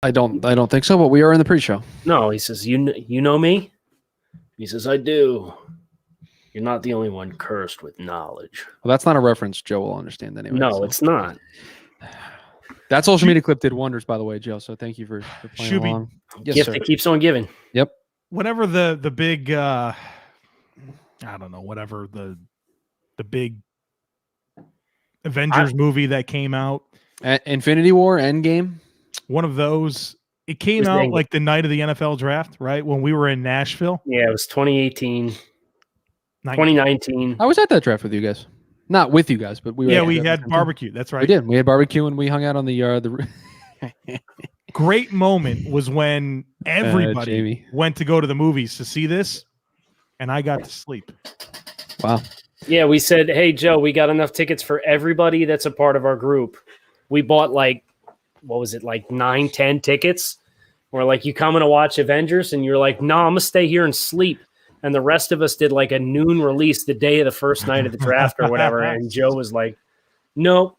I don't think so, but we are in the pre-show. No, he says, you know me? He says, I do. You're not the only one cursed with knowledge. Well, that's not a reference Joe will understand anyway. No, so. it's not. That social media clip did wonders, by the way, Joe. So thank you for playing along. Yes, gift that keeps on giving. Yep. Whenever the big, I don't know, whatever the big Avengers movie that came out, Infinity War, Endgame, one of those. It came out like the night of the NFL draft, right? When we were in Nashville. Yeah, it was 2018, 2019. I was at that draft with you guys. Not with you guys, but we were. We had barbecue. That's right. We did. We had barbecue and we hung out on the Great moment was when everybody went to go to the movies to see this, and I got to sleep. Wow. Yeah, we said, hey, Joe, we got enough tickets for everybody that's a part of our group. We bought like 9, 10 tickets. We're like, you coming to watch Avengers? And you're like, no, I'm going to stay here and sleep. And the rest of us did like a noon release the day of the first night of the draft or whatever. And Joe was like, nope,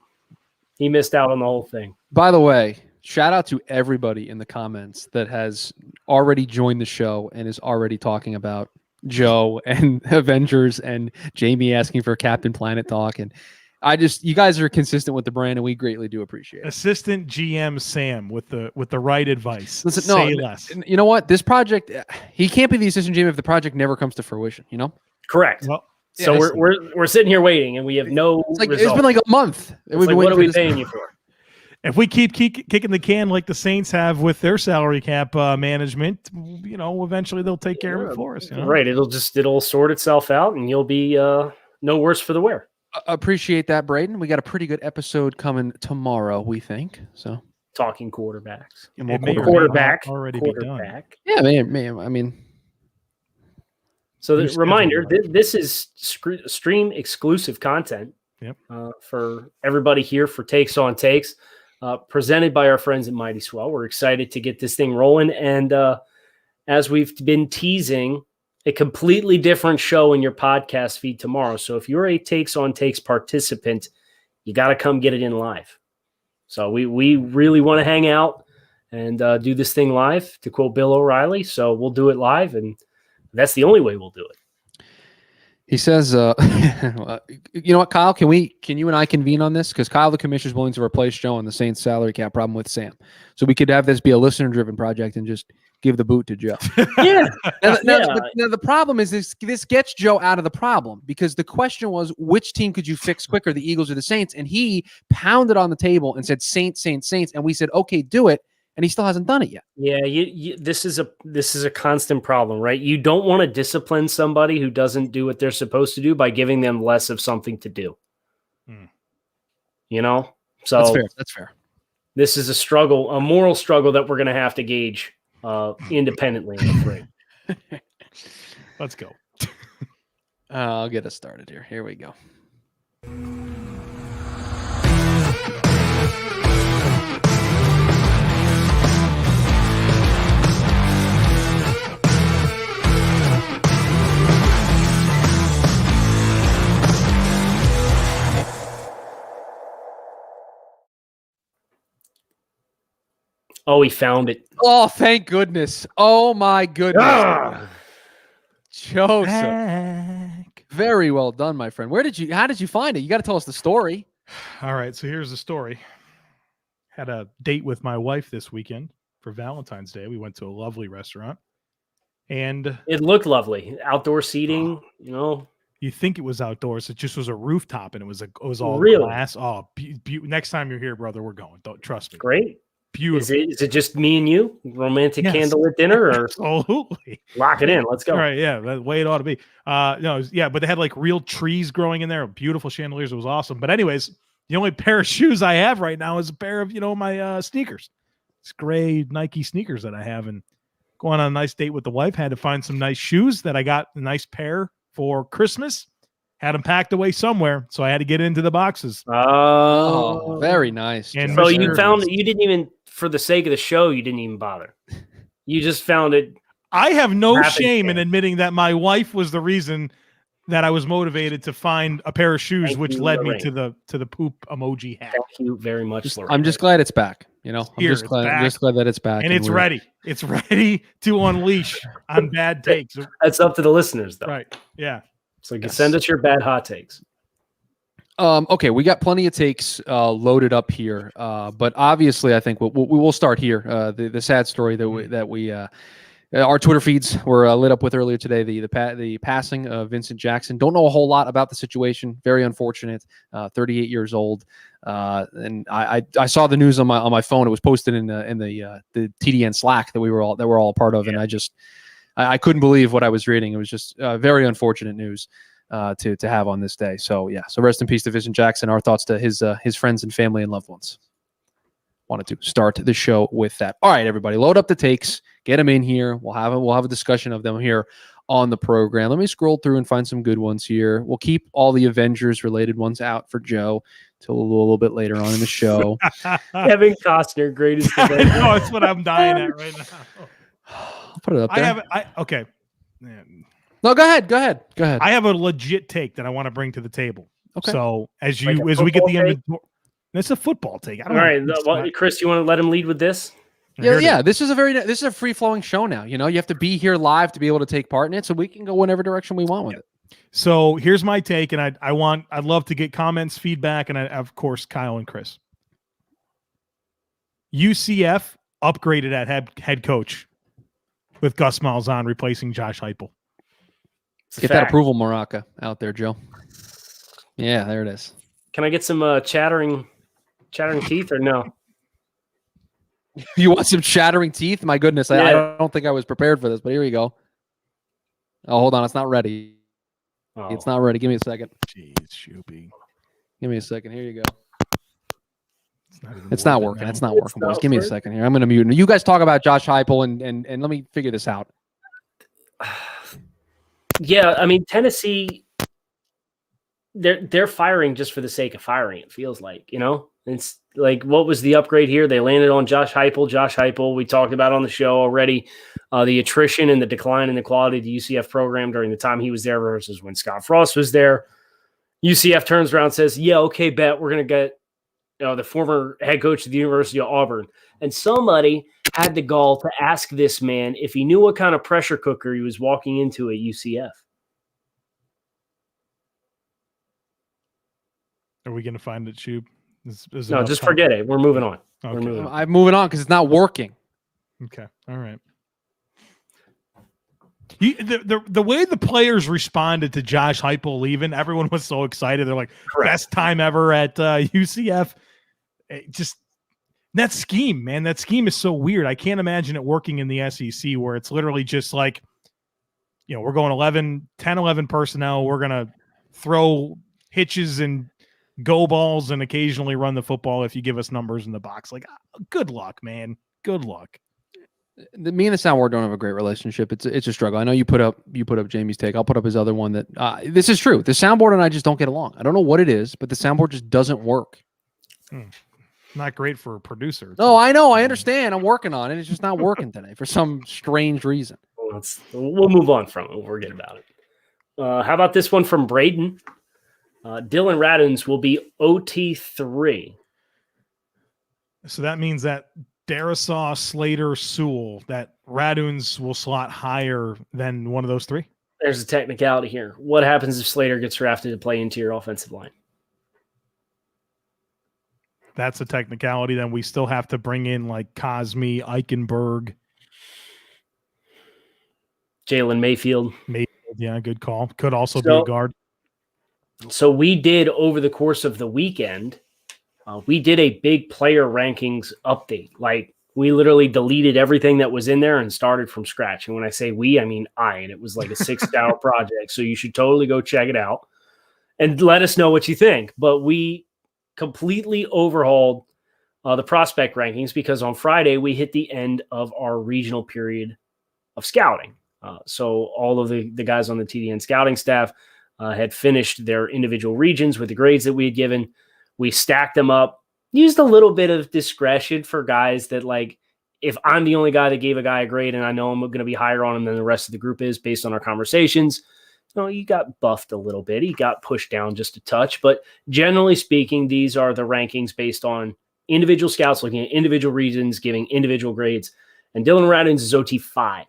he missed out on the whole thing. By the way, shout out to everybody in the comments that has already joined the show and is already talking about Joe and Avengers and Jamie asking for Captain Planet talk. And you guys are consistent with the brand, and we greatly do appreciate it. Assistant GM Sam with the right advice. Listen, say less. You know what? This project, he can't be the assistant GM if the project never comes to fruition. You know, correct. Well, so we're sitting here waiting, and we have no. It's been like a month. What are we paying you for? If we keep kicking the can like the Saints have with their salary cap management, eventually they'll take care of it for us. Right. It'll sort itself out, and you'll be no worse for the wear. Appreciate that, Braden. We got a pretty good episode coming tomorrow, we think. So talking quarterbacks. Quarterback already be done. Yeah, man. I mean, so the reminder: this is stream exclusive content. Yep. For everybody here for Takes on Takes, presented by our friends at Mighty Swell. We're excited to get this thing rolling, and as we've been teasing, a completely different show in your podcast feed tomorrow. So if you're a Takes on Takes participant, you got to come get it in live. So we really want to hang out and do this thing live, to quote Bill O'Reilly. So we'll do it live, and that's the only way we'll do it. He says, you know what, Kyle, can you and I convene on this? Because Kyle, the commissioner, is willing to replace Joe on the Saints salary cap problem with Sam. So we could have this be a listener-driven project and just give the boot to Joe. Yeah. Now, the problem is this gets Joe out of the problem, because the question was, which team could you fix quicker, the Eagles or the Saints? And he pounded on the table and said, Saints. And we said, okay, do it. And he still hasn't done it yet. Yeah, this is a constant problem, right? You don't want to discipline somebody who doesn't do what they're supposed to do by giving them less of something to do. So that's fair. This is a struggle, a moral struggle that we're going to have to gauge independently, I'm afraid. Let's go. I'll get us started here. Here we go. Oh, he found it. Oh, thank goodness. Oh, my goodness. Joseph. Very well done, my friend. How did you find it? You got to tell us the story. All right, so here's the story. Had a date with my wife this weekend for Valentine's Day. We went to a lovely restaurant. And it looked lovely. Outdoor seating, You think it was outdoors. It just was a rooftop, and it was all really? Glass. Oh, next time you're here, brother, we're going. Don't trust me. Great. Beautiful. Is it just me and you? Romantic candlelit dinner? Or absolutely. Lock it in. Let's go. All right, yeah, the way it ought to be. But they had like real trees growing in there, beautiful chandeliers. It was awesome. But anyways, the only pair of shoes I have right now is a pair of, my sneakers. It's gray Nike sneakers that I have. And going on a nice date with the wife, had to find some nice shoes that I got a nice pair for Christmas. Had them packed away somewhere, so I had to get into the boxes. Oh, very nice. And so you found it. You didn't even, for the sake of the show, you didn't even bother. You just found it. I have no shame in admitting that my wife was the reason that I was motivated to find a pair of shoes, Thank which you, led me Lorraine. to the poop emoji hat. Thank you very much, Lorraine. I'm just glad it's back. You know, I'm Here, just it's glad. I'm back. just glad that it's back, And it's ready. It's ready to unleash on bad takes. That's up to the listeners, though. Right. Yeah. So you can send us your bad hot takes. Okay, we got plenty of takes loaded up here, but obviously, I think we will start here. The sad story that we our Twitter feeds were lit up with earlier today. The passing of Vincent Jackson. Don't know a whole lot about the situation. Very unfortunate. 38 years old, and I saw the news on my phone. It was posted in the TDN Slack that we're all a part of, and I couldn't believe what I was reading. It was just very unfortunate news. To have on this day. So rest in peace to Vincent Jackson. Our thoughts to his friends and family and loved ones. Wanted to start the show with that. All right, everybody, load up the takes, get them in here. We'll have a discussion of them here on the program. Let me scroll through and find some good ones here. We'll keep all the Avengers related ones out for Joe till a little bit later on in the show. Kevin Costner, greatest Avenger. No, it's what I'm dying at right now. I'll put it up there. Okay. No, go ahead. I have a legit take that I want to bring to the table. Okay. So as Like we get the take? inventory, it's a football take. All right, Chris, you want to let him lead with this? Yeah. This is a free flowing show now. You know, you have to be here live to be able to take part in it, so we can go whatever direction we want with it. So here's my take, and I'd love to get comments, feedback, and of course Kyle and Chris. UCF upgraded at head coach with Gus Malzahn replacing Josh Heupel. Get that approval, Maraca, out there, Joe. Yeah, there it is. Can I get some chattering teeth or no? You want some chattering teeth? My goodness, I don't think I was prepared for this, but here we go. Oh, hold on, it's not ready. Oh. It's not ready. Give me a second. Jeez, Shoopy. Give me a second. Here you go. It's not working. It's not working, boys. Give me a second here. I'm going to mute. You guys talk about Josh Heupel and let me figure this out. Yeah, I mean, Tennessee, they're firing just for the sake of firing, it feels like, you know? It's like, what was the upgrade here? They landed on Josh Heupel, we talked about on the show already, the attrition and the decline in the quality of the UCF program during the time he was there versus when Scott Frost was there. UCF turns around and says, yeah, okay, bet we're going to get the former head coach of the University of Auburn. And somebody had the gall to ask this man if he knew what kind of pressure cooker he was walking into at UCF. Are we going to find it, Shub? No, just forget it. We're moving on. Okay. We're moving on. I'm moving on because it's not working. Okay. All right. The way the players responded to Josh Heupel leaving, everyone was so excited. They're like, best time ever at UCF. Just that scheme, man. That scheme is so weird. I can't imagine it working in the SEC where it's literally just like, we're going 10, 11 personnel. We're going to throw hitches and go balls and occasionally run the football if you give us numbers in the box. Like, good luck, man. Good luck. Me and the soundboard don't have a great relationship. It's a struggle. I know you put up Jamie's take. I'll put up his other one. That this is true. The soundboard and I just don't get along. I don't know what it is, but the soundboard just doesn't work. Not great for a producer. No, I know. I understand. I'm working on it. It's just not working today for some strange reason. We'll move on from it. We'll forget about it. How about this one from Braden? Dylan Radins will be OT3. So that means that Darisaw, Slater, Sewell, that Raduns will slot higher than one of those three? There's a technicality here. What happens if Slater gets drafted to play into your offensive line? That's a technicality. Then we still have to bring in like Cosme, Eichenberg. Jalen Mayfield. Yeah, good call. Could also be a guard. So we did, over the course of the weekend, we did a big player rankings update. Like, we literally deleted everything that was in there and started from scratch. And when I say we, I mean I. And it was like a 6-hour project. So you should totally go check it out and let us know what you think. But we completely overhauled the prospect rankings because on Friday we hit the end of our regional period of scouting. So all of the guys on the TDN scouting staff had finished their individual regions with the grades that we had given. We stacked them up, used a little bit of discretion for guys that, like, if I'm the only guy that gave a guy a grade and I know I'm going to be higher on him than the rest of the group is based on our conversations, he got buffed a little bit. He got pushed down just a touch. But generally speaking, these are the rankings based on individual scouts looking at individual regions, giving individual grades. And Dylan Radins is OT 5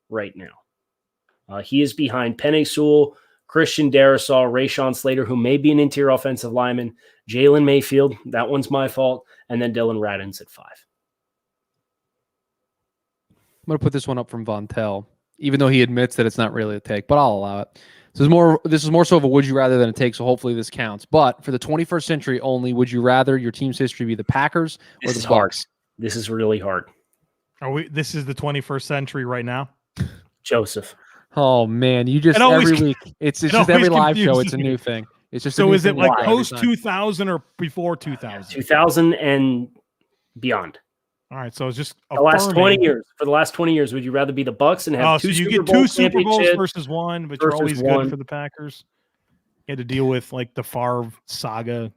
right now. He is behind Penei Sewell, Christian Darrisaw, Rashawn Slater, who may be an interior offensive lineman, Jalen Mayfield, that one's my fault, and then Dylan Radins at 5. I'm going to put this one up from Von Tell, even though he admits that it's not really a take, but I'll allow it. So this is more so of a would you rather than a take, so hopefully this counts. But for the 21st century only, would you rather your team's history be the Packers or the Bucs? This is really hard. This is the 21st century right now? Joseph. Oh man, you just every week. It's just every live show. It's a new thing. It's just so. Is it like post 2000 or before 2000? 2000 and beyond. All right, so it's just the last 20 years. For the last 20 years, would you rather be the Bucs and have two Super Bowls versus one, but you're always good for the Packers? You had to deal with like the Favre saga.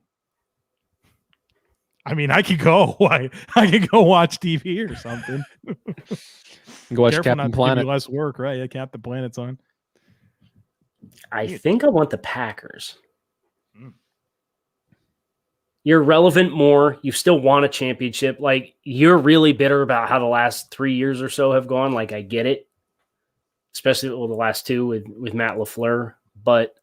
I mean, I could go. I could go watch TV or something. Go watch Captain Planet. Less work, right? Yeah, Captain Planet's on. I think I want the Packers. You're relevant more. You still want a championship. Like, you're really bitter about how the last 3 years or so have gone. Like, I get it. Especially the last two with Matt LaFleur. But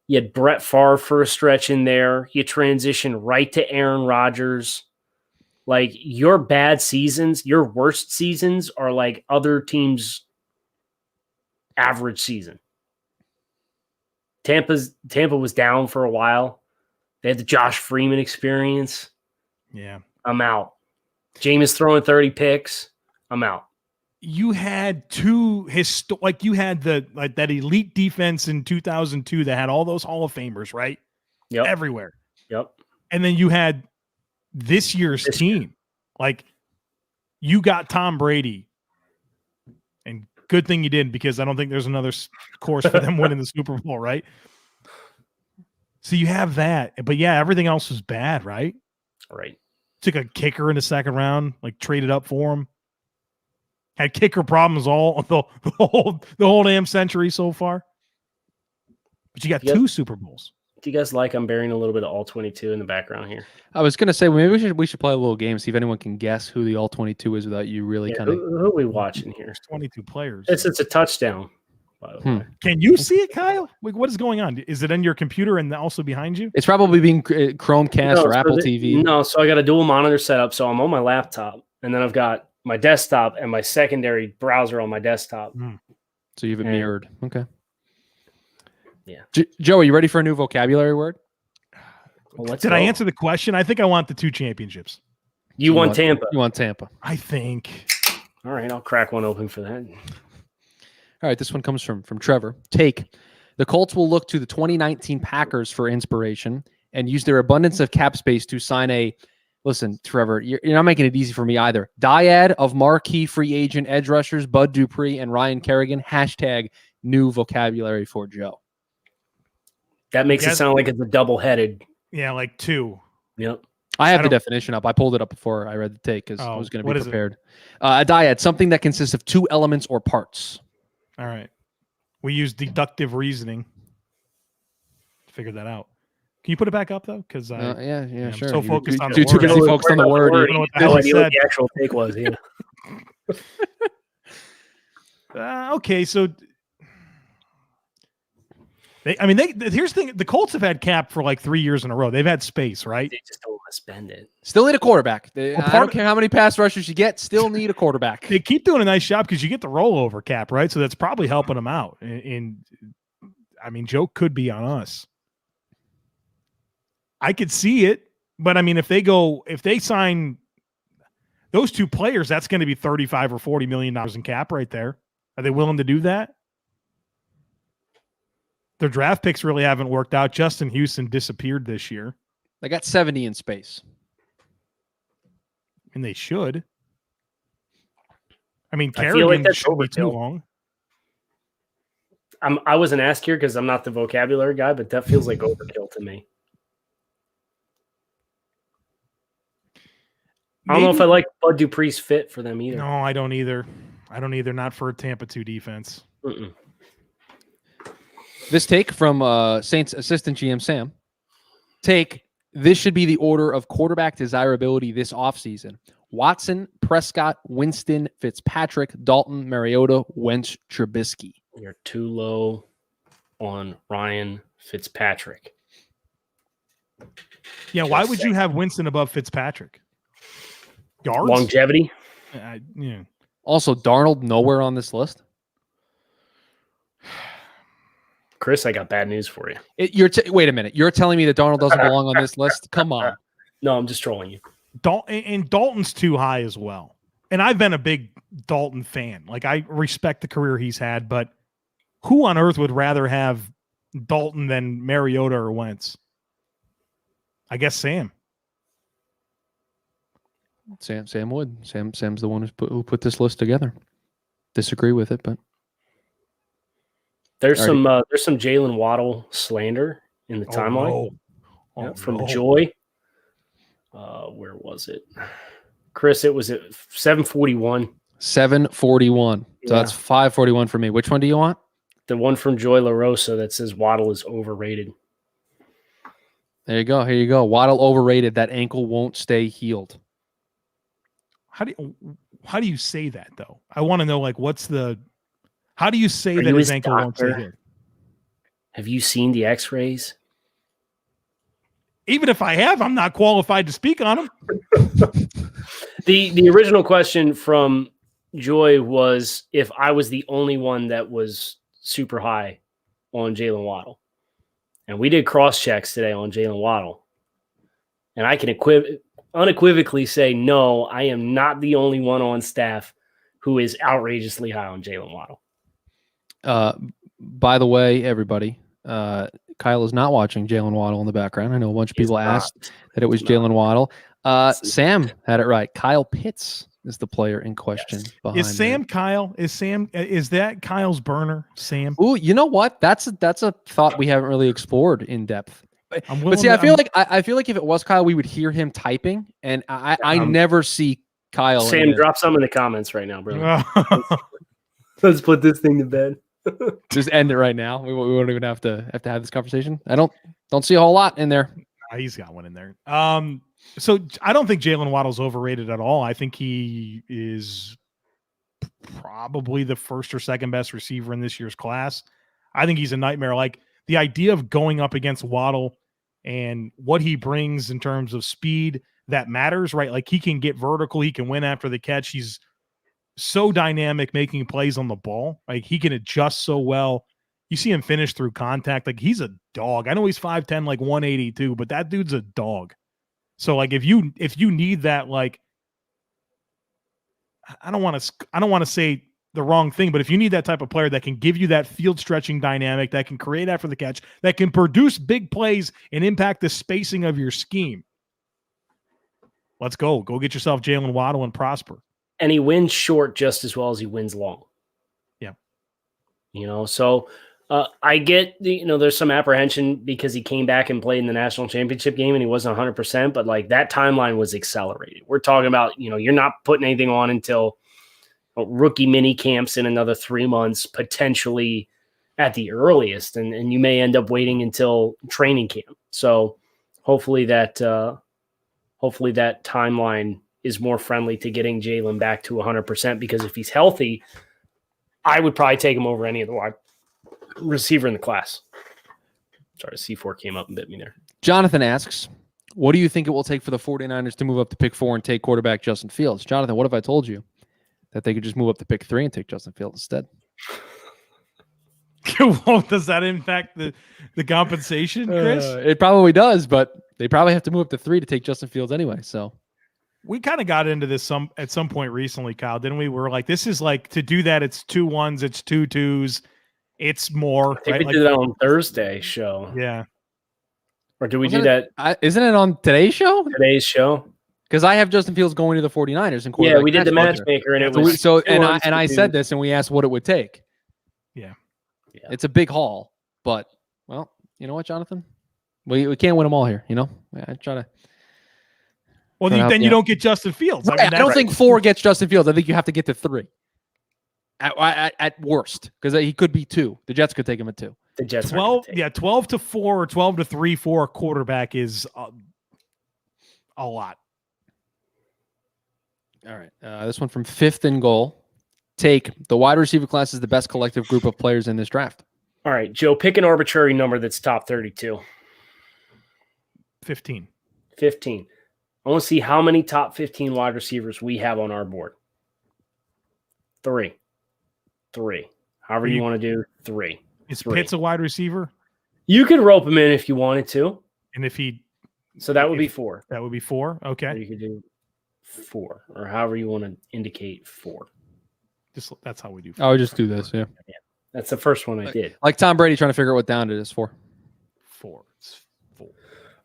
you had Brett Favre for a stretch in there. You transition right to Aaron Rodgers. Like, your bad seasons, your worst seasons are like other teams' average season. Tampa was down for a while. They had the Josh Freeman experience. Yeah. I'm out. Jameis throwing 30 picks. I'm out. You had two you had that elite defense in 2002 that had all those Hall of Famers, right? Yep. Everywhere. Yep. And then you had this year's team. Like, you got Tom Brady. And good thing you did, because I don't think there's another course for them winning the Super Bowl, right? So you have that. But yeah, everything else was bad, right? Right. Took a kicker in the second round, like traded up for him. Had kicker problems all the whole damn century so far. But you got two Super Bowls. Do you guys like I'm burying a little bit of all 22 in the background here? I was gonna say maybe we should play a little game, see if anyone can guess who the all 22 is without you really kind of. Who are we watching here? There's 22 players. It's a touchdown. By the way. Can you see it, Kyle? Like, what is going on? Is it on your computer and also behind you? It's probably being Chromecast or Apple TV. No, so I got a dual monitor setup. So I'm on my laptop, and then I've got my desktop and my secondary browser on my desktop. So you have it mirrored. Okay. Yeah. Joe, are you ready for a new vocabulary word? Well, Did I answer the question? I think I want the 2 championships. You want Tampa. You want Tampa. I think. All right, I'll crack one open for that. All right, this one comes from Trevor. Take. The Colts will look to the 2019 Packers for inspiration and use their abundance of cap space to sign a, listen, Trevor, you're not making it easy for me either, dyad of marquee free agent edge rushers Bud Dupree and Ryan Kerrigan. Hashtag new vocabulary for Joe. That makes it sound like it's a double-headed. Yeah, like 2. Yep. I have the definition up. I pulled it up before I read the take because I was going to be prepared. A dyad, something that consists of 2 elements or parts. All right. We use deductive reasoning to figure that out. Can you put it back up, though? Because sure. I'm so focused on the word. Too busy focused on the word. I don't know what the actual take was. Yeah. Okay, so here's the thing. The Colts have had cap for like 3 years in a row. They've had space, right? They just don't want to spend it. Still need a quarterback. I don't care how many pass rushers you get. Still need a quarterback. They keep doing a nice job because you get the rollover cap, right? So that's probably helping them out. And I mean, Joe could be on us. I could see it, but I mean, if they sign those 2 players, that's going to be $35 or $40 million in cap right there. Are they willing to do that? Their draft picks really haven't worked out. Justin Houston disappeared this year. They got 70 in space. And they should. I mean, Kerrigan should be too long. I wasn't asked here because I'm not the vocabulary guy, but that feels like overkill to me. I don't know if I like Bud Dupree's fit for them either. No, I don't either. Not for a Tampa 2 defense. This take from Saints assistant GM Sam. This should be the order of quarterback desirability this offseason. Watson, Prescott, Winston, Fitzpatrick, Dalton, Mariota, Wentz, Trubisky. You're too low on Ryan Fitzpatrick. Yeah, why would you have Winston above Fitzpatrick? Yards? Longevity? Yeah. Also, Darnold nowhere on this list. Chris, I got bad news for you. Wait a minute. You're telling me that Darnold doesn't belong on this list? Come on. No, I'm just trolling you. And Dalton's too high as well. And I've been a big Dalton fan. Like, I respect the career he's had, but who on earth would rather have Dalton than Mariota or Wentz? I guess Sam. Sam would. Sam's the one who put this list together. Disagree with it, but there's some Jaylen Waddle slander in the timeline from Joy. Where was it, Chris? It was at 741. 741. So that's 541 for me. Which one do you want? The one from Joy LaRosa that says Waddle is overrated. There you go. Here you go. Waddle overrated. That ankle won't stay healed. How do you say that though? I want to know, like, how do you say that his ankle won't stay healed? Have you seen the X-rays? Even if I have, I'm not qualified to speak on them. The original question from Joy was if I was the only one that was super high on Jaylen Waddle. And we did cross checks today on Jaylen Waddle. And I can unequivocally say, no, I am not the only one on staff who is outrageously high on Jaylen Waddle. By the way, everybody, Kyle is not watching Jaylen Waddle in the background. I know a bunch of people asked that it was Jaylen Waddle. Sam had it right. Kyle Pitts is the player in question. Behind is Sam Kyle? Is that Kyle's burner? Sam? Ooh, you know what? That's a thought we haven't really explored in depth. But see, I feel like if it was Kyle, we would hear him typing, and I never see Kyle. Sam, drop some in the comments right now, bro. Let's put this thing to bed. Just end it right now. We won't even have to have this conversation. I don't see a whole lot in there. He's got one in there. So I don't think Jaylen Waddle's overrated at all. I think he is probably the first or second best receiver in this year's class. I think he's a nightmare. Like, the idea of going up against Waddle and what he brings in terms of speed, that matters, right? Like, he can get vertical. He can win after the catch. He's so dynamic making plays on the ball. Like, he can adjust so well. You see him finish through contact. Like, he's a dog. I know he's 5'10", like 182, but that dude's a dog. So, like, if you need that, like, I don't want to say the wrong thing, but if you need that type of player that can give you that field stretching dynamic, that can create after the catch, that can produce big plays and impact the spacing of your scheme, let's go. Go get yourself Jaylen Waddle and prosper. And he wins short just as well as he wins long. Yeah. So I get, there's some apprehension because he came back and played in the national championship game and he wasn't 100%, but like that timeline was accelerated. We're talking about, you're not putting anything on until rookie mini camps in another 3 months, potentially at the earliest. And you may end up waiting until training camp. So hopefully that timeline is more friendly to getting Jaylen back to 100%, because if he's healthy, I would probably take him over any of the wide receiver in the class. Sorry, C4 came up and bit me there. Jonathan asks, what do you think it will take for the 49ers to move up to pick 4 and take quarterback Justin Fields? Jonathan, what if I told you that they could just move up to pick 3 and take Justin Fields instead? Well, does that impact the compensation, Chris? It probably does, but they probably have to move up to 3 to take Justin Fields anyway. So we kind of got into this at some point recently, Kyle, didn't we? We're like, this is like, to do that, it's 2 1s, it's 2 2s, it's more. I think we did that on Thursday show. Yeah. Or did we do that? Isn't it on today's show? Today's show. Because I have Justin Fields going to the 49ers. And yeah, we did the matchmaker, and it was I said this, and we asked what it would take. Yeah. It's a big haul, but, well, you know what, Jonathan? We can't win them all here, I try to. Well, then you don't get Justin Fields. Right. I don't think 4 gets Justin Fields. I think you have to get to 3 at worst, because he could be 2. The Jets could take him at 2. The Jets 12 to 4 or 12 to 3 for a quarterback is a lot. All right. This one from Fifth and Goal. Take the wide receiver class is the best collective group of players in this draft. All right, Joe, pick an arbitrary number that's top 32. 15. 15. I want to see how many top 15 wide receivers we have on our board. 3. However you want to do 3. Is 3. Pitts a wide receiver? You could rope him in if you wanted to. And if he... So that would be 4. That would be 4? Okay. Or you could do 4, or however you want to indicate 4. That's how we do 4. I would just do this, yeah. That's the first one I did. Like Tom Brady trying to figure out what down it is for. 4. It's 4.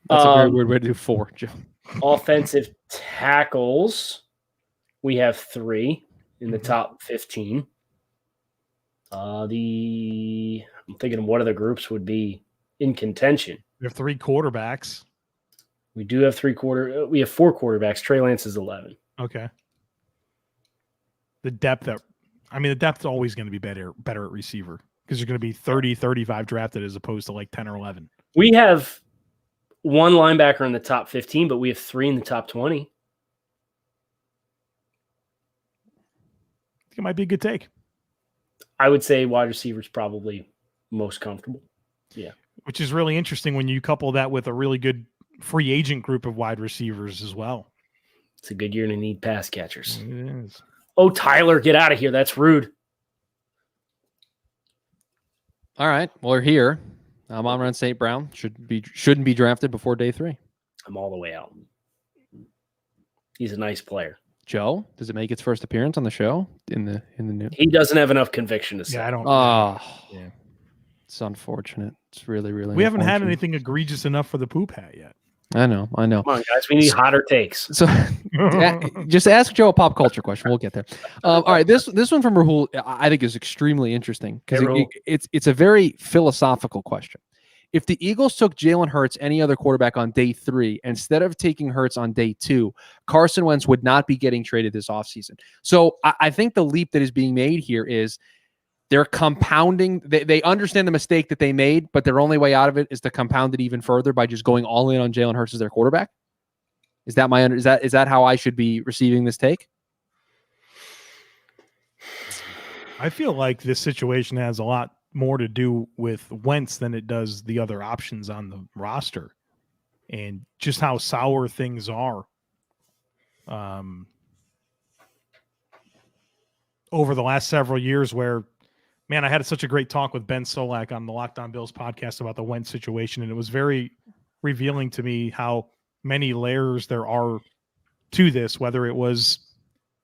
That's a very weird way to do 4, Joe. Offensive tackles, we have 3 in the top 15. I'm thinking of what other groups would be in contention. We have 3 quarterbacks. We do have 4 quarterbacks. Trey Lance is 11. Okay. The depth is always going to be better at receiver because there's going to be 30, 35 drafted as opposed to like 10 or 11. We have 1 linebacker in the top 15, but we have 3 in the top 20. I think it might be a good take. I would say wide receiver is probably most comfortable. Yeah. Which is really interesting when you couple that with a really good free agent group of wide receivers as well. It's a good year to need pass catchers. It is. Oh, Tyler, get out of here. That's rude. All right. Well, we're here. Amon-Ra St. Brown shouldn't be drafted before day 3. I'm all the way out. He's a nice player. Joe, does it make its first appearance on the show in the new? He doesn't have enough conviction to say. Yeah, I don't. Yeah. It's unfortunate. It's really, really. We haven't had anything egregious enough for the poop hat yet. I know. Come on, guys. We need hotter takes. So just ask Joe a pop culture question. We'll get there. All right. This one from Rahul, I think is extremely interesting because it's a very philosophical question. If the Eagles took Jalen Hurts, any other quarterback on day 3, instead of taking Hurts on day 2, Carson Wentz would not be getting traded this offseason. So I think the leap that is being made here is they're compounding. They understand the mistake that they made, but their only way out of it is to compound it even further by just going all in on Jalen Hurts as their quarterback. Is that how I should be receiving this take? I feel like this situation has a lot more to do with Wentz than it does the other options on the roster, and just how sour things are over the last several years. Where, man, I had such a great talk with Ben Solak on the Locked On Bills podcast about the Wentz situation, and it was very revealing to me how many layers there are to this, whether it was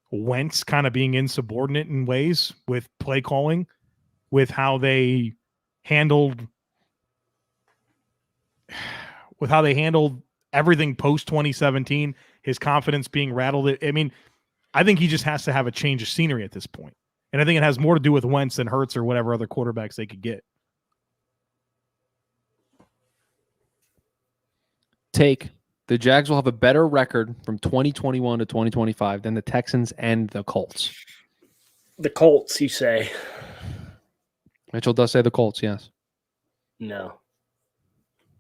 Wentz kind of being insubordinate in ways with play calling, with how they handled everything post 2017, his confidence being rattled. I mean, I think he just has to have a change of scenery at this point. And I think it has more to do with Wentz than Hurts or whatever other quarterbacks they could get. Take the Jags will have a better record from 2021 to 2025 than the Texans and the Colts. The Colts, you say? Mitchell does say the Colts, yes. No.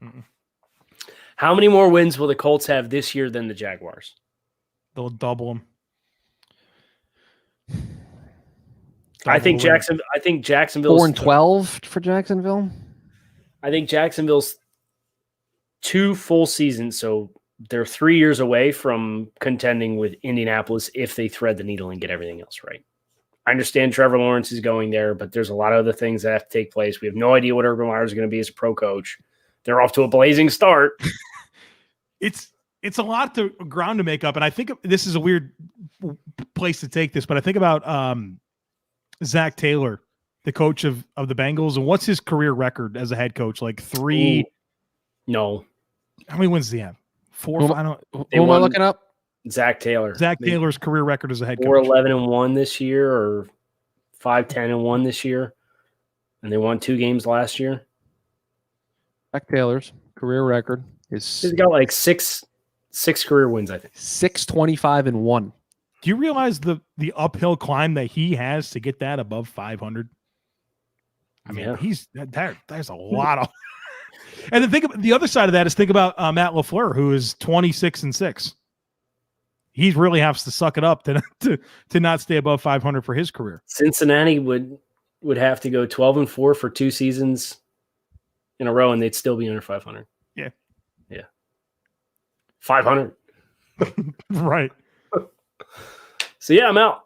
Mm-mm. How many more wins will the Colts have this year than the Jaguars? They'll double them. I think Jacksonville's 4-12 for Jacksonville. I think Jacksonville's 2 full seasons, so they're 3 years away from contending with Indianapolis if they thread the needle and get everything else right. I understand Trevor Lawrence is going there, but there's a lot of other things that have to take place. We have no idea what Urban Meyer is going to be as a pro coach. They're off to a blazing start. It's a lot to ground to make up, and I think this is a weird place to take this, but I think about Zach Taylor, the coach of the Bengals, and what's his career record as a head coach? Like 3? Ooh. No. How many wins does he have? 4? Who am I looking up? Zach Taylor. Taylor's career record as a head coach. 4-11-1 this year, or 5-10-1 this year, and they won 2 games last year. Zach Taylor's career record is he's got like six career wins, I think. 6-25-1. Do you realize the uphill climb that he has to get that above 500? I mean, Yeah. he's there's a lot of. And then think about the other side of that is think about Matt LaFleur, who is 26-6. He really has to suck it up to not stay above 500 for his career. Cincinnati would have to go 12-4 for 2 seasons in a row, and they'd still be under 500. Yeah. 500. Right. So yeah, I'm out.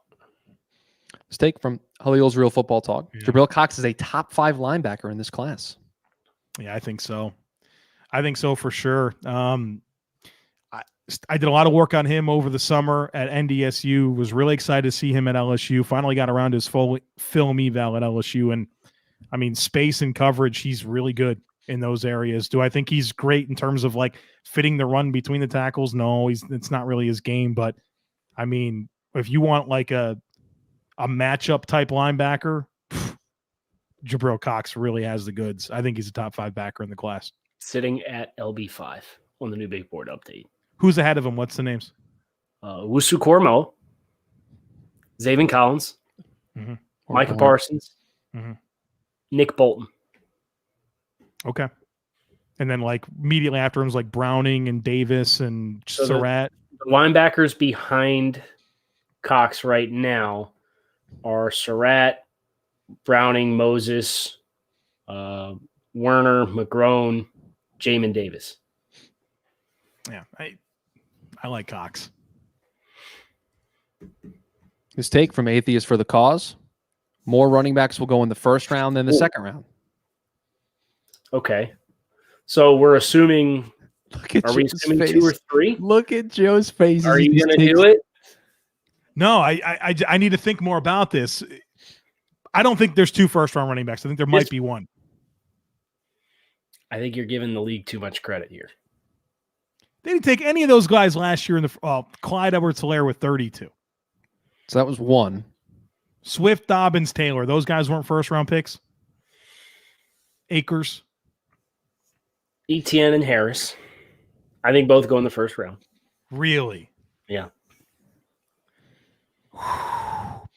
Steak from Halil's Real Football Talk. Yeah. Jabril Cox is a top 5 linebacker in this class. Yeah, I think so. I think so for sure. I did a lot of work on him over the summer at NDSU. Was really excited to see him at LSU. Finally got around his full film eval at LSU, and I mean, space and coverage, he's really good in those areas. Do I think he's great in terms of like fitting the run between the tackles? No, it's not really his game. But I mean, if you want like a matchup type linebacker, Jabril Cox really has the goods. I think he's a top 5 backer in the class. Sitting at LB5 on the new big board update. Who's ahead of him? What's the names? Wusu Cormo, Zaven Collins, Micah Parsons, Nick Bolton. Okay. And then like immediately after him is like Browning and Davis and Surratt. The linebackers behind Cox right now are Surratt, Browning, Moses, Werner, McGrone, Jamin Davis. Yeah, I like Cox. His take from Atheist for the Cause. More running backs will go in the first round than the second round. Okay. So we're assuming, are we assuming face. 2 or 3? Look at Joe's face. Are you going to do it? No, I need to think more about this. I don't think there's 2 first-round running backs. I think there might be 1. I think you're giving the league too much credit here. They didn't take any of those guys last year in the Clyde Edwards-Helaire with 32. So that was 1. Swift, Dobbins, Taylor. Those guys weren't first-round picks. Akers. Etienne and Harris. I think both go in the first round. Really? Yeah.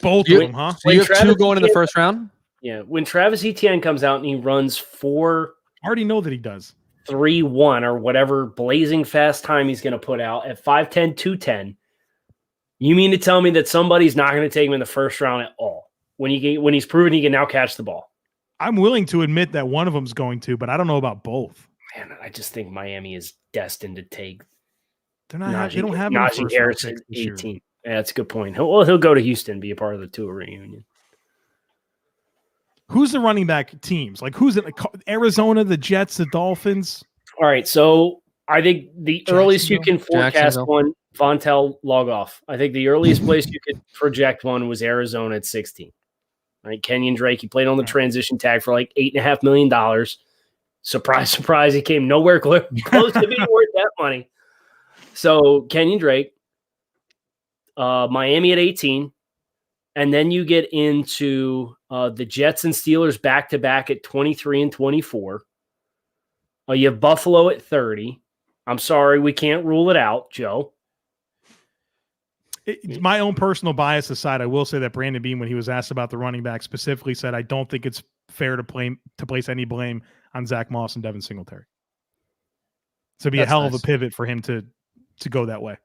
Both of them, huh? So you have 2 going in the first round? Yeah. When Travis Etienne comes out and he runs 4-3-1 I already know that he does. or whatever blazing fast time he's going to put out at 5'10", 210, you mean to tell me that somebody's not going to take him in the first round at all when he's proven he can now catch the ball? I'm willing to admit that one of them's going to, but I don't know about both. Man, I just think Miami is destined to take. They're not. They don't have Najee Harris at 18. Yeah, that's a good point. He'll go to Houston, be a part of the tour reunion. Who's the running back teams? Like who's it? Arizona, the Jets, the Dolphins. All right, so I think the earliest you can forecast one, Vontel log off. I think the earliest place you could project one was Arizona at 16. Right, Kenyon Drake. He played on the transition tag for like $8.5 million. Surprise, surprise! He came nowhere close to being worth that money. So Kenyon Drake, Miami at 18, and then you get into the Jets and Steelers back to back at 23 and 24. You have Buffalo at 30. I'm sorry, we can't rule it out, Joe. My own personal bias aside, I will say that Brandon Beam, when he was asked about the running back, specifically said, "I don't think it's fair to place any blame on Zach Moss and Devin Singletary." So it'd be a hell of a pivot for him to go that way.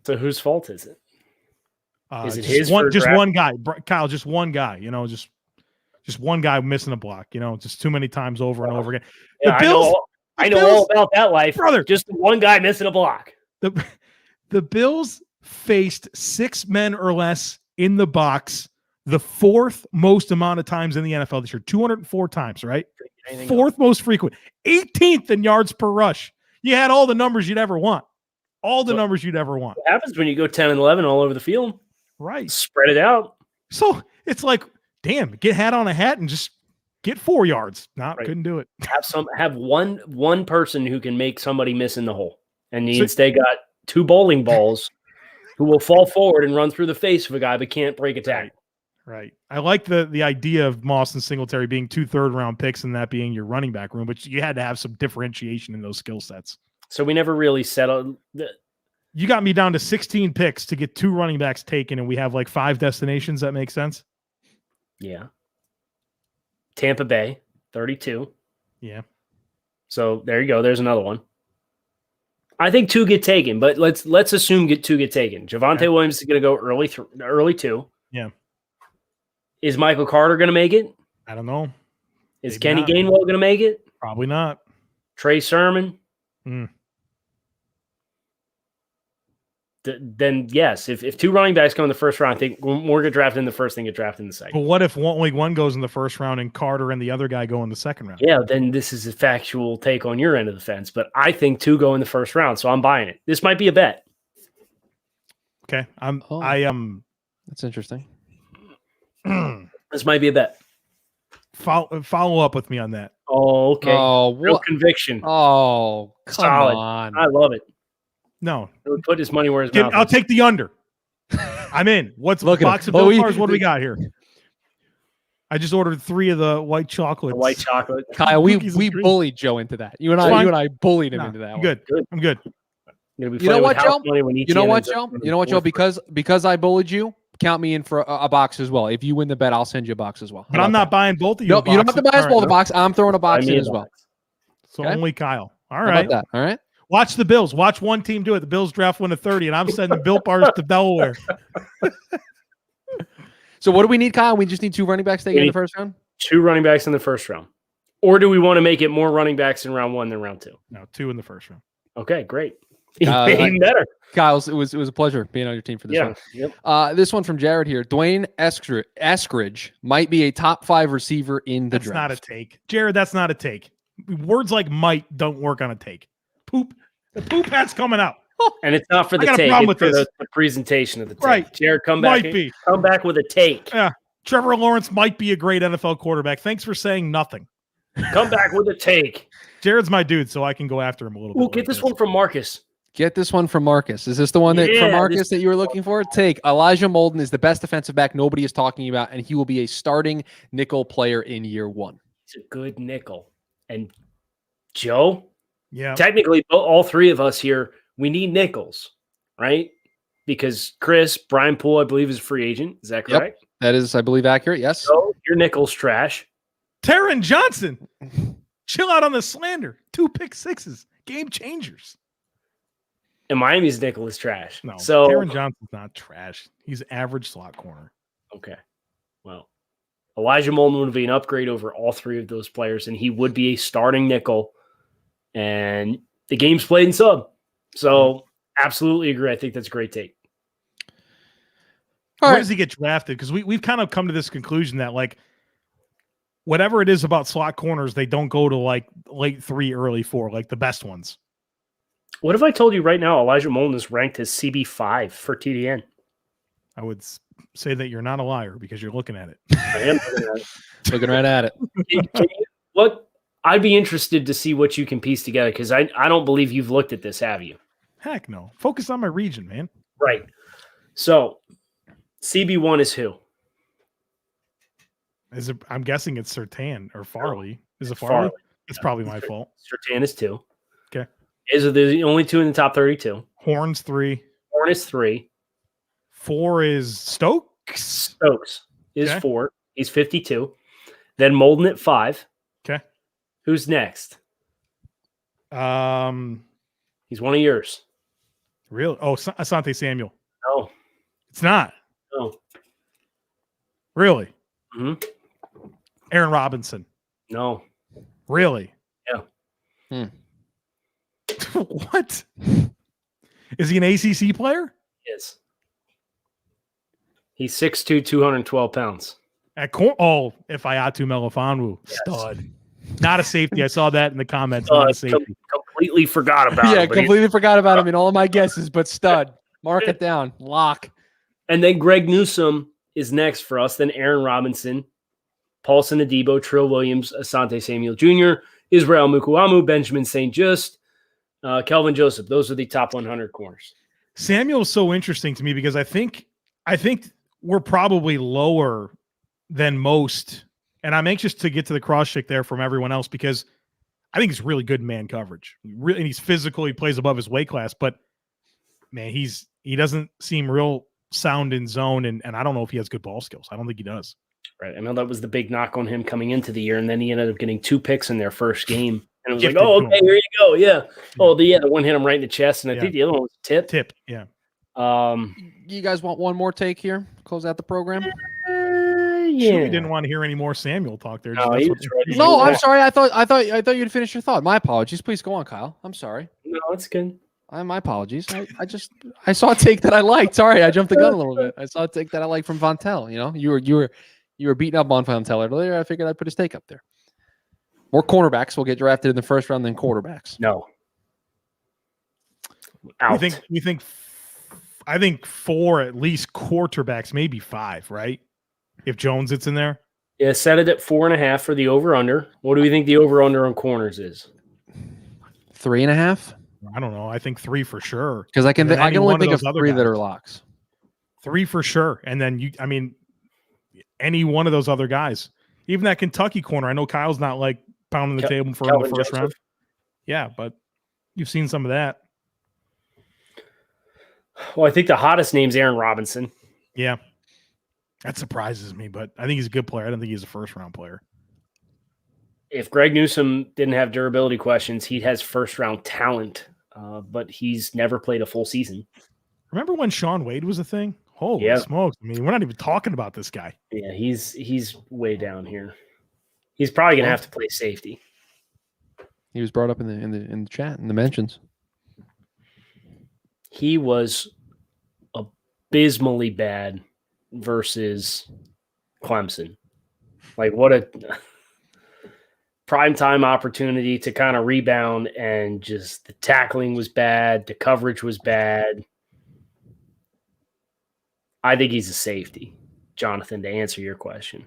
So whose fault is it? Is it his? Just one guy, Kyle. Just one guy. You know, just one guy missing a block. You know, just too many times over and over again. Yeah, the Bills. I know all about that life, brother. Just one guy missing a block. The Bills faced 6 men or less in the box the 4th most amount of times in the NFL this year. 204 times, right? 4th most frequent. 18th in yards per rush. You had all the numbers you'd ever want. Numbers you'd ever want. What happens when you go 10 and 11 all over the field? Right. Spread it out. So it's like, damn, get hat on a hat and just get 4 yards. Couldn't do it. Have one person who can make somebody miss in the hole. And you instead got 2 bowling balls who will fall forward and run through the face of a guy but can't break a tackle. Right. I like the idea of Moss and Singletary being 2 third-round picks and that being your running back room, but you had to have some differentiation in those skill sets. So we never really settled. You got me down to 16 picks to get 2 running backs taken, and we have like 5 destinations. That makes sense? Yeah. Tampa Bay, 32. Yeah. So there you go. There's another one. I think 2 get taken, but let's assume 2 get taken. Javonte Williams is going to go early 2. Yeah. Is Michael Carter going to make it? I don't know. Is Maybe Kenny not. Gainwell going to make it? Probably not. Trey Sermon? Mm. Then yes, if 2 running backs go in the first round, I think more get drafted in the first than get drafted in the second. But what if only one goes in the first round and Carter and the other guy go in the second round? Yeah, then this is a factual take on your end of the fence. But I think 2 go in the first round, so I'm buying it. This might be a bet. Okay. That's interesting. This might be a bet. Follow up with me on that. Oh, okay. Oh, Real what? conviction. Oh, come Solid. on. I love it. No. He would put his money where his mouth I'll is. take the under. I'm in. What's Look at box it. of Bill Oh, Bars? What do we got here? I just ordered 3 of the white chocolates. The white chocolate. Kyle, we Cookies and cream. bullied Joe into that. You and Fine. I bullied him Nah, into that. I'm one. good. Good. I'm good. You're gonna be You know playing what, with house Joe? money when You know ETN what, ends up Joe? in the You know what, Joe? fourth. Because I bullied you, count me in for a box as well. If you win the bet, I'll send you a box as well. But I'm not buying both of you. No, you don't have to buy us both a box. I'm throwing a box Buy me in a as well. box. So Okay. only Kyle. All How right. about that? All right. Watch the Bills. Watch one team do it. The Bills draft 1 to 30, and I'm sending Bill Bars to Delaware. So what do we need, Kyle? We just need 2 running backs taken in the first round? 2 running backs in the first round. Or do we want to make it more running backs in round 1 than round 2? No, 2 in the first round. Okay, great. Like- Even better. Kyle, it was a pleasure being on your team for this one. Yep. This one from Jared here. Dwayne Eskridge might be a top 5 receiver in the That's draft. not a take. Jared, that's not a take. Words like might don't work on a take. Poop. The poop hat's coming out. And it's not for the I got a take. problem It's with for this. the presentation of the take. Right. Jared, come Might back. be. Come back with a take. Yeah. Trevor Lawrence might be a great NFL quarterback. Thanks for saying nothing. Come back with a take. Jared's my dude, so I can go after him a little bit. Ooh, get this one from Marcus. Get this one from Marcus. Is this the one that Yeah, from Marcus this- that you were looking for? Take Elijah Molden is the best defensive back nobody is talking about, and he will be a starting nickel player in year 1. It's a good nickel. And Joe, Yeah. technically, all 3 of us here, we need nickels, right? Because Chris, Brian Poole, I believe, is a free agent. Is that Yep. correct? That is, I believe, accurate. Yes. So your nickel's trash. Taron Johnson. Chill out on the slander. 2 pick sixes. Game changers. And Miami's nickel is trash. No. So Taron Johnson's not trash. He's average slot corner. okay. Well, Elijah Molden would be an upgrade over all 3 of those players, and he would be a starting nickel. And the game's played in sub. So absolutely agree. I think that's a great take. All Where right. does he get drafted? Because we've kind of come to this conclusion that like whatever it is about slot corners, they don't go to like late 3, early 4, like the best ones. What if I told you right now Elijah Molden is ranked as CB5 for TDN? I would say that you're not a liar because you're looking at it. I am looking at it. Looking right at it. What I'd be interested to see what you can piece together because I don't believe you've looked at this, have you? Heck no. Focus on my region, man. Right. So CB1 is who? I'm guessing it's Sertan or Farley. Is it Farley? It's probably my fault. Sertan is 2. Okay. Is it the only 2 in the top 32? Horns 3. Horn is 3. 4 is Stokes. Stokes is Okay. 4. He's 52. Then Molden at 5. Okay. Who's next? He's one of yours. Really? Oh, Asante Samuel. No. It's not. No. Really? Mhm. Aaron Robinson. No. Really? Yeah. What? Is he an ACC player? Yes. He's 6'2", 212 pounds. At Ifeatu Melifonwu. Stud. Not a safety. I saw that in the comments. Not a safety. Completely forgot about Yeah, him. but completely forgot about him in all of my guesses, but stud. Mark it down. Lock. And then Greg Newsome is next for us. Then Aaron Robinson, Paulson Adebo, Trill Williams, Asante Samuel Jr., Israel Mukuamu, Benjamin St. Just, Kelvin Joseph. Those are the top 100 corners. Samuel's so interesting to me because I think we're probably lower than most, and I'm anxious to get to the cross check there from everyone else because I think he's really good in man coverage. And he's physical. He plays above his weight class, but man, he doesn't seem real sound in zone, and I don't know if he has good ball skills. I don't think he does. Right. I know that was the big knock on him coming into the year, and then he ended up getting 2 picks in their first game. And it was Gifted like, oh, to okay, him. here you go. Yeah. Oh, the one hit him right in the chest, and I Yeah. think the other one was a tip. Tip, yeah. You guys want one more take here? Close out the program. Yeah. Sure, we didn't want to hear any more Samuel talk there. No, That's he what- was ready. No, Yeah. I'm sorry. I thought you'd finish your thought. My apologies. Please go on, Kyle. I'm sorry. No, it's good. My apologies. I saw a take that I liked. Sorry, I jumped the gun a little bit. I saw a take that I liked from Vontel. You know, you were beating up on Vontel earlier. I figured I'd put his take up there. More cornerbacks will get drafted in the first round than quarterbacks. No. Out. I think 4 at least quarterbacks, maybe 5, right? If Jones it's in there. Yeah, set it at 4.5 for the over-under. What do we think the over-under on corners is? 3.5. I don't know. I think 3 for sure. Because I can only think of 3 that are guys. locks. 3 for sure. And then any one of those other guys. Even that Kentucky corner. I know Kyle's not like pounding the table for Calvin the first Joseph. round. Yeah, but you've seen some of that. Well, I think the hottest name's Aaron Robinson. Yeah. That surprises me, but I think he's a good player. I don't think he's a first-round player. If Greg Newsome didn't have durability questions, he has first-round talent, but he's never played a full season. Remember when Sean Wade was a thing? Holy smokes. I mean, we're not even talking about this guy. Yeah, he's way down here. He's probably going to have to play safety. He was brought up in the chat, in the mentions. He was abysmally bad versus Clemson. Like, what a primetime opportunity to kind of rebound, and just the tackling was bad. The coverage was bad. I think he's a safety, Jonathan, to answer your question.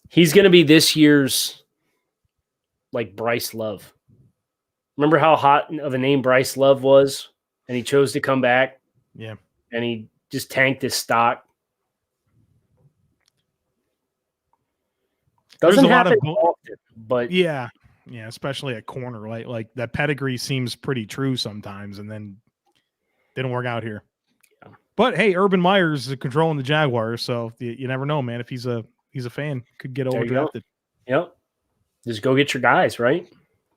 He's going to be this year's, like, Bryce Love. Remember how hot of a name Bryce Love was, and he chose to come back? Yeah. And he just tanked his stock. Doesn't There's a lot happen of often, but yeah, especially at corner. Like that pedigree seems pretty true sometimes, and then didn't work out here. Yeah. But hey, Urban Meyer's controlling the Jaguars, so you never know, man. If he's a fan, could get overdrafted. Yep. Just go get your guys, right?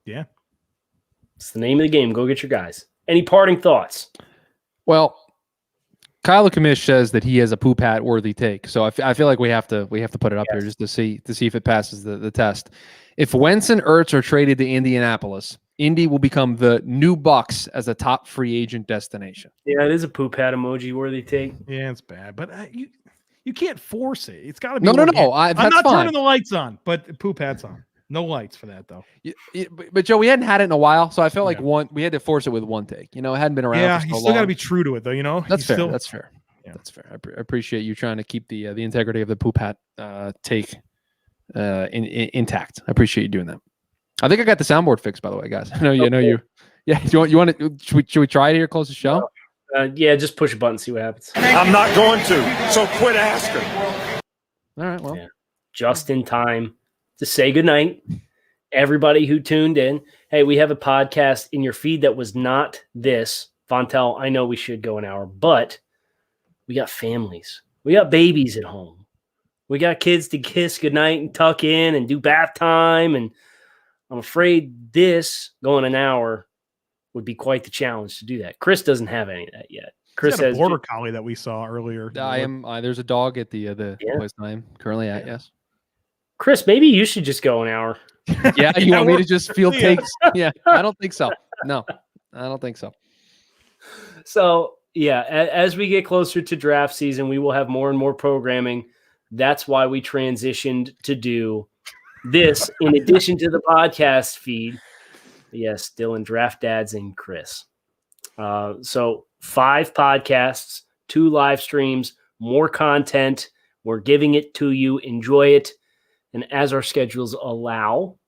Yeah. It's the name of the game. Go get your guys. Any parting thoughts? Well, Kyle Kamish says that he has a poop hat worthy take, so I feel like we have to put it up here just to see if it passes the test. If Wentz and Ertz are traded to Indianapolis, Indy will become the new Bucks as a top free agent destination. Yeah, it is a poop hat emoji worthy take. Yeah, it's bad, but you can't force it. It's got to be No. that's I'm not turning the lights on, but poop hat's on. No lights for that though. But Joe, we hadn't had it in a while, so I felt like we had to force it with one take. You know, it hadn't been around. Yeah, for so you still got to long. be true to it though. You know, That's fair. Still, that's fair. Yeah. That's fair. I appreciate you trying to keep the integrity of the poop hat take intact. I appreciate you doing that. I think I got the soundboard fixed, by the way, guys. I know you. Yeah, you want to? Should we try it here? Close the show. Yeah, just push a button, see what happens. I'm not going to, so quit asking. All right. Well, Just in time to say goodnight. Everybody who tuned in. Hey, we have a podcast in your feed that was not this. Vontel, I know we should go an hour, but we got families. We got babies at home. We got kids to kiss goodnight and tuck in and do bath time. And I'm afraid this going an hour would be quite the challenge to do that. Chris doesn't have any of that yet. Chris has a has border collie that we saw earlier. I am. There's a dog at the place I am currently at. Yes. Chris, maybe you should just go an hour. Yeah, you want me to just field takes? Yeah, I don't think so. No, I don't think so. So, yeah, as we get closer to draft season, we will have more and more programming. That's why we transitioned to do this in addition to the podcast feed. Yes, Dylan, Draft Dads, and Chris. So 5 podcasts, 2 live streams, more content. We're giving it to you. Enjoy it. And as our schedules allow,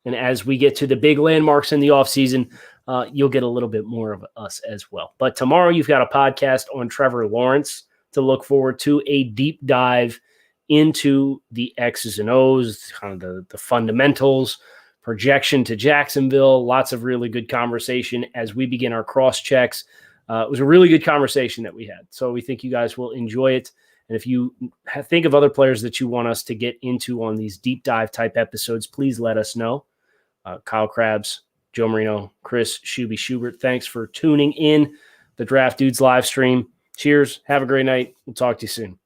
and as we get to the big landmarks in the offseason, you'll get a little bit more of us as well. But tomorrow you've got a podcast on Trevor Lawrence to look forward to, a deep dive into the X's and O's, kind of the fundamentals, projection to Jacksonville, lots of really good conversation as we begin our cross checks It was a really good conversation that we had. So we think you guys will enjoy it. And if you think of other players that you want us to get into on these deep dive type episodes, please let us know. Kyle Krabs, Joe Marino, Chris Shuby Schubert, thanks for tuning in the Draft Dudes live stream. Cheers. Have a great night. We'll talk to you soon.